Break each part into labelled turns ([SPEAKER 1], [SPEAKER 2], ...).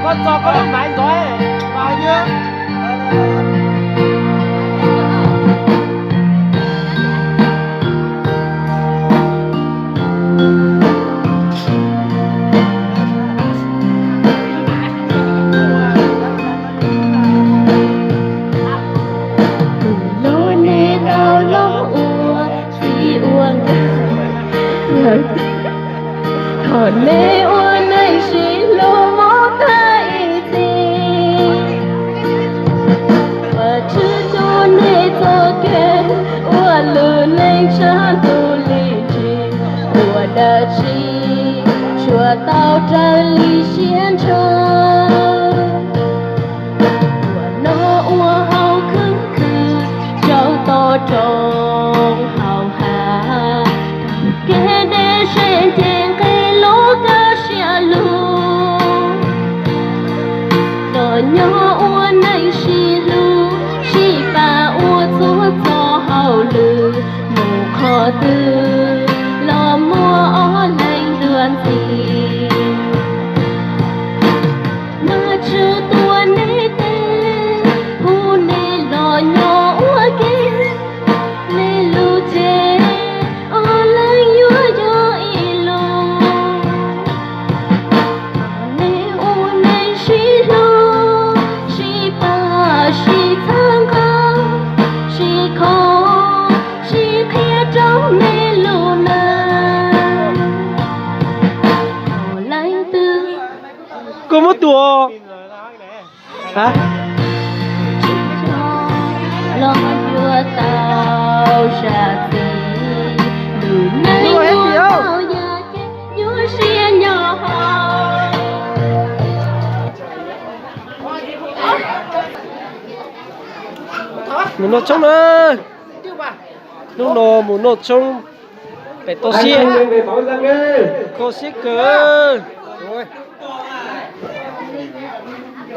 [SPEAKER 1] con chó có làm máy giỏi vào chưa.
[SPEAKER 2] Nê ua nê xí lô mô thay tì và chữ chô nê chô kê ua lư nê chán tu lì chì ua đà chì chùa tao tra lì xiên chô ua nô ua hào khứ khứ châu to trông hào hà kê đê xên chênh nhỏ ua này xì lu xì bà ua chúa cho hậu lư mù khó tư lo mua ó lành lươn gì mà chữ tua nê tê hu nê lo nhỏ ua kê nê lu chê ó lành yua yo y lu nê ua này xì lu she thang ca she khó she khía trong mê lù nà lại tư
[SPEAKER 1] có một tua hả
[SPEAKER 2] lo vừa tao xa tì lù này mua tao nhà chết nhúa xia nhỏ
[SPEAKER 1] muốn nốt trong nữa lúc nô muốn nốt trong phải to xiên cô xiết cơ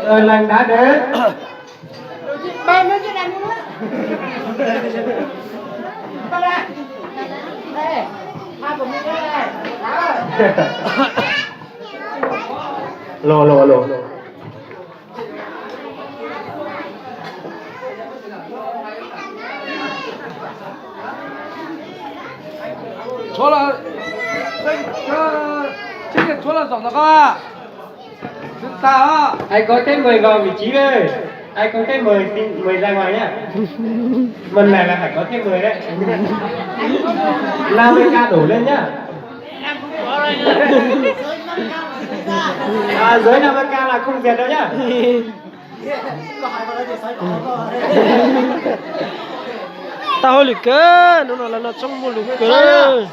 [SPEAKER 3] rồi lành đã đến
[SPEAKER 4] bên nó chứ đàn nữa ba đây đây hai của mình đây
[SPEAKER 3] lồ lồ lồ
[SPEAKER 1] 错了，今天错了找那个，知道啊？
[SPEAKER 3] ai có cái mời vào vị trí đây, ai có cái mời xin mời ra ngoài nhá. Mình này là phải có cái mời đấy. 50 ca đổ lên nhá. Dưới 50 ca là không diệt đâu nhá.
[SPEAKER 1] Tao hồi lực cơ, nó là nó trong một lực cơ.